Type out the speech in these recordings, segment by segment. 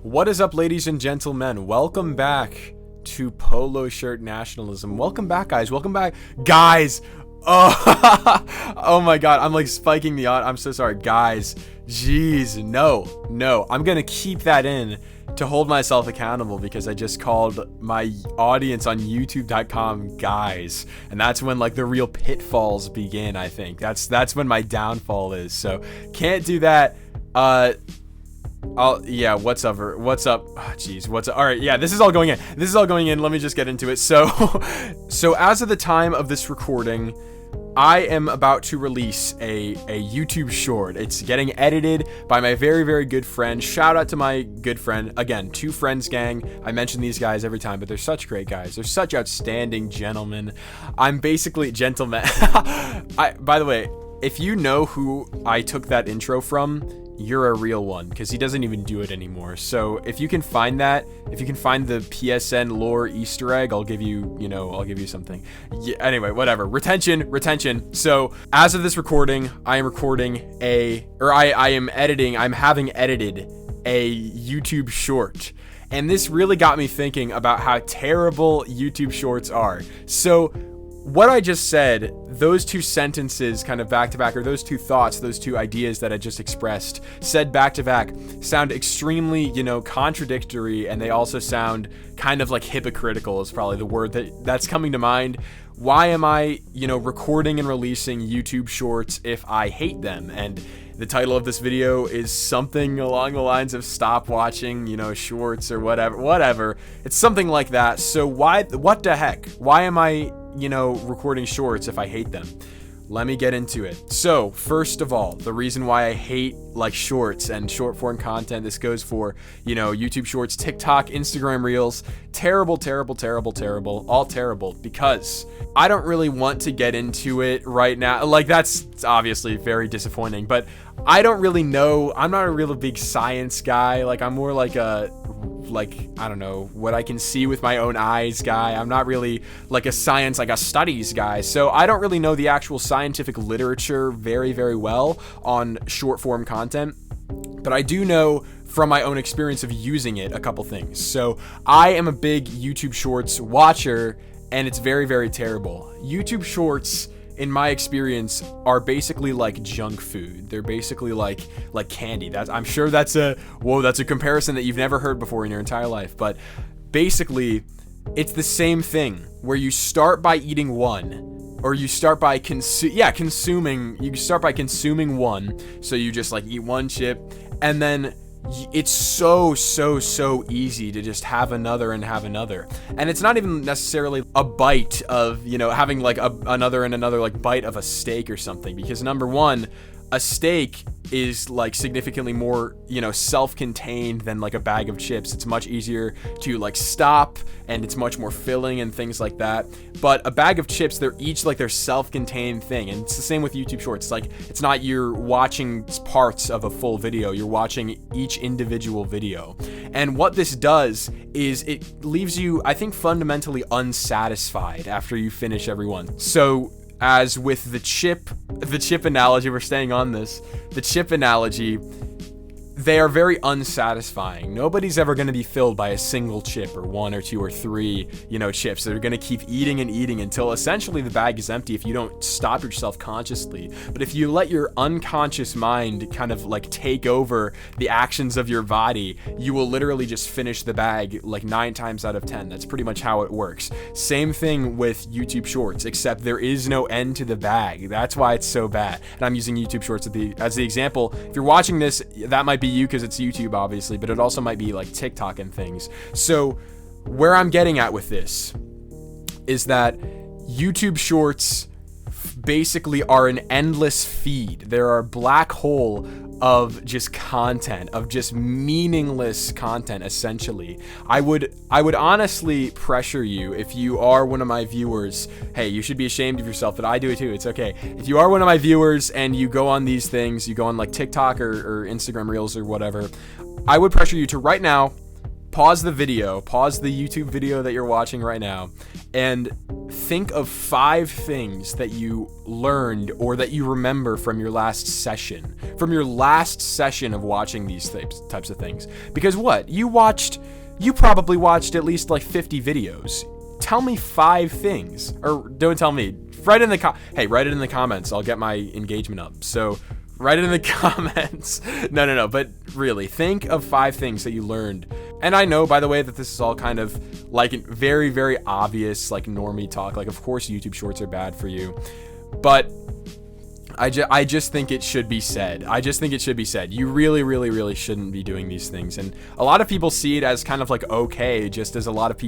What is up, ladies and gentlemen? Welcome back to Polo Shirt Nationalism. Welcome back, guys. Welcome back. Guys! Oh, oh my god. I'm like spiking the I'm so sorry. Guys. Jeez. No. I'm gonna keep that in to hold myself accountable because I just called my audience on youtube.com guys. And that's when like the real pitfalls begin, I think. That's when my downfall is. So can't do that. What's up? What's up? Oh, jeez, what's up? All right, yeah, this is all going in. Let me just get into it. So as of the time of this recording, I am about to release a YouTube short. It's getting edited by my very, very good friend. Shout out to my good friend. Again, Two Friends Gang. I mention these guys every time, but they're such great guys. They're such outstanding gentlemen. I'm basically gentlemen. By the way, if you know who I took that intro from, you're a real one, because he doesn't even do it anymore. So if you can find that, if you can find the PSN lore Easter egg, I'll give you something. Yeah, anyway, whatever. Retention. So as of this recording, I am having edited a YouTube short. And this really got me thinking about how terrible YouTube shorts are. So what I just said, those two sentences kind of back to back, or those two thoughts, those two ideas that I just expressed, said back to back, sound extremely, contradictory, and they also sound kind of like hypocritical is probably the word that's coming to mind. Why am I, recording and releasing YouTube shorts if I hate them? And the title of this video is something along the lines of stop watching, shorts or whatever. It's something like that. So what the heck? Why am I recording shorts if I hate them? Let me get into it. So first of all, the reason why I hate like shorts and short form content, this goes for, YouTube shorts, TikTok, Instagram reels, terrible, all terrible, because I don't really want to get into it right now. Like that's obviously very disappointing, but I don't really know. I'm not a real big science guy. Like I'm more like I don't know, what I can see with my own eyes guy. I'm not really like a studies guy. So I don't really know the actual scientific literature very, very well on short form content, but I do know from my own experience of using it a couple things. So I am a big YouTube Shorts watcher, and it's very, very terrible. YouTube Shorts, in my experience, are basically like junk food. They're basically like candy. I'm sure that's a comparison that you've never heard before in your entire life. But basically, it's the same thing where you start by eating one, or you start by consuming. You start by consuming one, so you just like eat one chip, and then it's so easy to just have another, and it's not even necessarily a bite of having like another like bite of a steak or something, because number one, a steak is like significantly more self-contained than like a bag of chips. It's much easier to like stop, and it's much more filling and things like that. But a bag of chips, they're each like their self-contained thing, and it's the same with YouTube Shorts. Like it's not you're watching parts of a full video, you're watching each individual video. And what this does is it leaves you, I think, fundamentally unsatisfied after you finish every one. So as with the chip analogy, we're staying on this, the chip analogy, they are very unsatisfying. Nobody's ever going to be filled by a single chip or one or two or three, chips. They're going to keep eating and eating until essentially the bag is empty if you don't stop yourself consciously. But if you let your unconscious mind kind of like take over the actions of your body, you will literally just finish the bag like 9 times out of 10. That's pretty much how it works. Same thing with YouTube Shorts, except there is no end to the bag. That's why it's so bad. And I'm using YouTube Shorts as the example. If you're watching this, that might be you because it's YouTube, obviously, but it also might be like TikTok and things. So where I'm getting at with this is that YouTube Shorts basically are an endless feed. They're a black hole of just content, of just meaningless content, essentially. I would honestly pressure you, if you are one of my viewers, hey, you should be ashamed of yourself, but I do it too, it's okay. If you are one of my viewers and you go on these things, you go on like TikTok or Instagram Reels or whatever, I would pressure you to right now pause the YouTube video that you're watching right now, and think of 5 things that you learned or that you remember from your last session of watching these types of things. Because you probably watched at least like 50 videos. Tell me 5 things, or don't tell me. Write it in the comments. I'll get my engagement up. So write it in the comments. No. But really, think of 5 things that you learned. And I know, by the way, that this is all kind of like very, very obvious, like normie talk. Like, of course, YouTube Shorts are bad for you. But I just think it should be said. You really, really, really shouldn't be doing these things. And a lot of people see it as kind of like okay, just as a lot of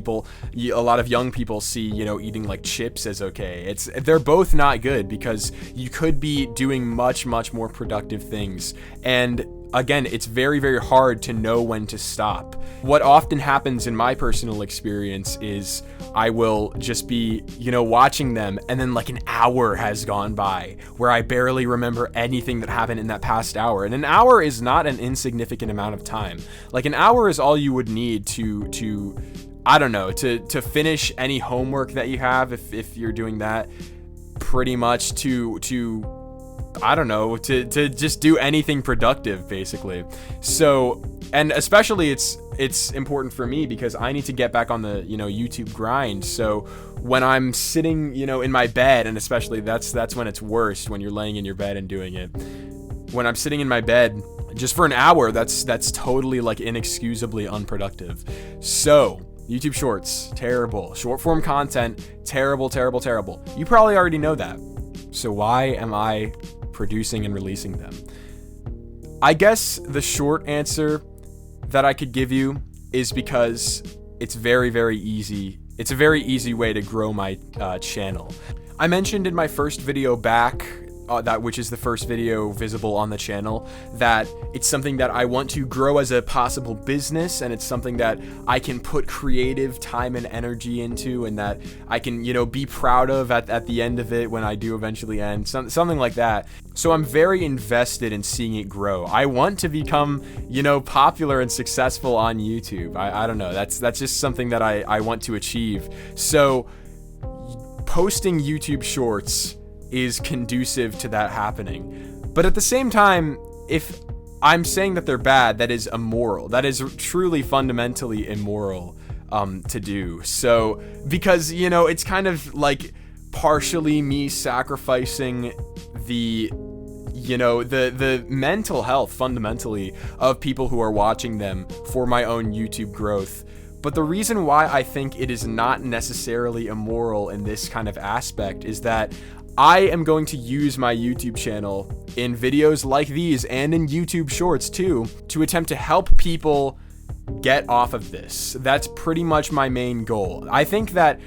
young people see, eating like chips as okay. They're both not good, because you could be doing much, much more productive things. And again, it's very, very hard to know when to stop. What often happens in my personal experience is I will just be, watching them, and then like an hour has gone by where I barely remember anything that happened in that past hour. And an hour is not an insignificant amount of time. Like, an hour is all you would need to I don't know, to finish any homework that you have, if you're doing that, pretty much to I don't know, to just do anything productive, basically. So, and especially it's important for me because I need to get back on the, YouTube grind. So when I'm sitting, in my bed, and especially that's when it's worst, when you're laying in your bed and doing it. When I'm sitting in my bed just for an hour, that's totally like inexcusably unproductive. So YouTube Shorts, terrible. Short form content, terrible, terrible, terrible. You probably already know that. So why am I producing and releasing them? I guess the short answer that I could give you is because it's very, very easy. It's a very easy way to grow my channel. I mentioned in my first video back, which is the first video visible on the channel, that it's something that I want to grow as a possible business, and it's something that I can put creative time and energy into, and that I can, be proud of at the end of it when I do eventually end, something like that. So I'm very invested in seeing it grow. I want to become, popular and successful on YouTube. I don't know. That's just something that I want to achieve. So posting YouTube Shorts is conducive to that happening. But at the same time, if I'm saying that they're bad, that is immoral. That is truly fundamentally immoral to do. So, because, it's kind of like partially me sacrificing the mental health fundamentally of people who are watching them for my own YouTube growth. But the reason why I think it is not necessarily immoral in this kind of aspect is that I am going to use my YouTube channel in videos like these and in YouTube Shorts too to attempt to help people get off of this. That's pretty much my main goal. I think that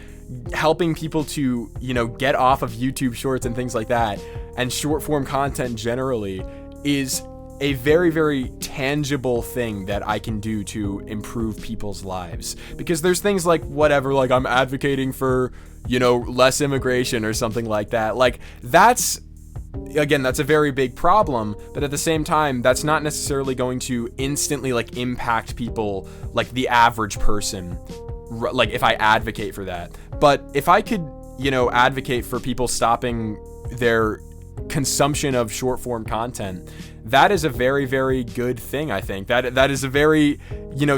helping people to, get off of YouTube Shorts and things like that, and short form content generally, is a very, very tangible thing that I can do to improve people's lives. Because there's things like like I'm advocating for, less immigration or something like that. Like, that's a very big problem, but at the same time, that's not necessarily going to instantly like impact people like the average person, like if I advocate for that. But if I could, advocate for people stopping their consumption of short form content, that is a very, very good thing. I think that is a very,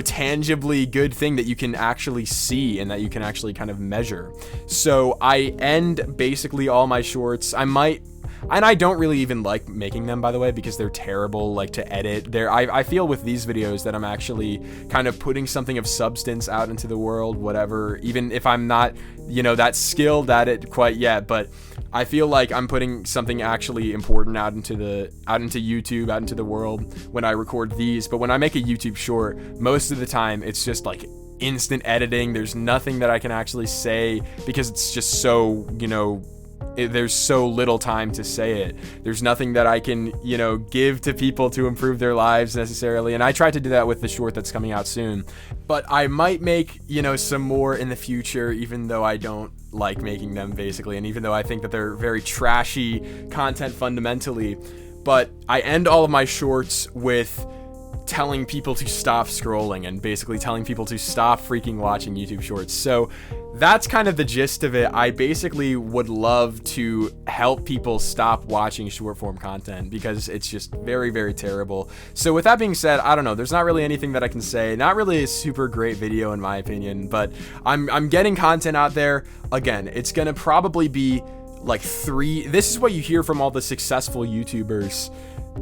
tangibly good thing that you can actually see and that you can actually kind of measure. So I end basically all my shorts. I don't really even like making them, by the way, because they're terrible, like, to edit. I feel with these videos that I'm actually kind of putting something of substance out into the world, whatever, even if I'm not, that skilled at it quite yet, but I feel like I'm putting something actually important out into YouTube, out into the world when I record these. But when I make a YouTube short, most of the time it's just like instant editing. There's nothing that I can actually say because it's just so, there's so little time to say it. There's nothing that I can, give to people to improve their lives necessarily. And I try to do that with the short that's coming out soon. But I might make, some more in the future, even though I don't like making them, basically. And even though I think that they're very trashy content fundamentally. But I end all of my shorts with telling people to stop scrolling and basically telling people to stop freaking watching YouTube Shorts. So that's kind of the gist of it. I basically would love to help people stop watching short form content because it's just very, very terrible. So with that being said, I don't know. There's not really anything that I can say. Not really a super great video in my opinion, but I'm getting content out there. Again, it's going to probably be like 3. This is what you hear from all the successful YouTubers.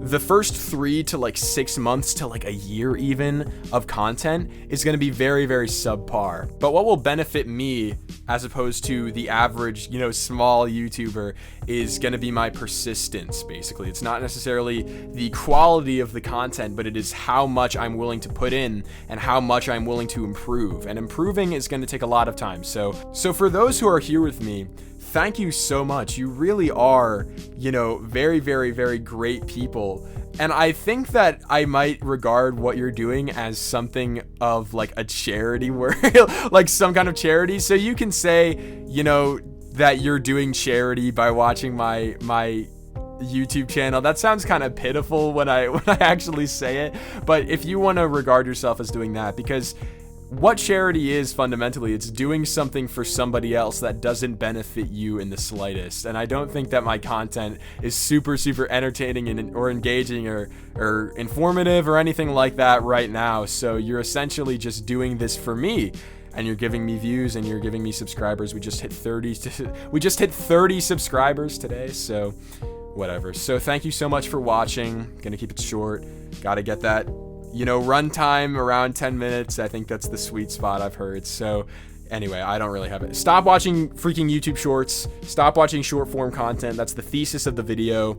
The first 3 to like 6 months to like a year even of content is going to be very, very subpar. But what will benefit me as opposed to the average, small YouTuber is going to be my persistence, basically. It's not necessarily the quality of the content, but it is how much I'm willing to put in and how much I'm willing to improve. And improving is going to take a lot of time. So for those who are here with me, thank you so much. You really are, very, very, very great people. And I think that I might regard what you're doing as something of like a charity work, like some kind of charity. So you can say, that you're doing charity by watching my YouTube channel. That sounds kind of pitiful when I actually say it. But if you want to regard yourself as doing that, because what charity is fundamentally, it's doing something for somebody else that doesn't benefit you in the slightest. And I don't think that my content is super, super entertaining or engaging or informative or anything like that right now. So you're essentially just doing this for me, and you're giving me views and you're giving me subscribers. We just hit 30 subscribers today. So whatever. So thank you so much for watching. Gonna keep it short. Gotta get that runtime around 10 minutes. I think that's the sweet spot I've heard. So anyway, I don't really have it. Stop watching freaking YouTube Shorts. Stop watching short form content. That's the thesis of the video.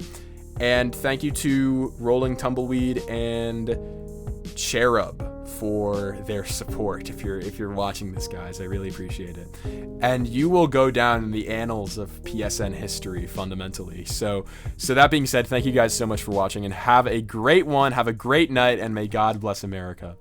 And thank you to Rolling Tumbleweed and Cherub for their support. If you're watching this, guys, I really appreciate it. And you will go down in the annals of PSN history fundamentally. So that being said, thank you guys so much for watching, and have a great one. Have a great night, and may God bless America.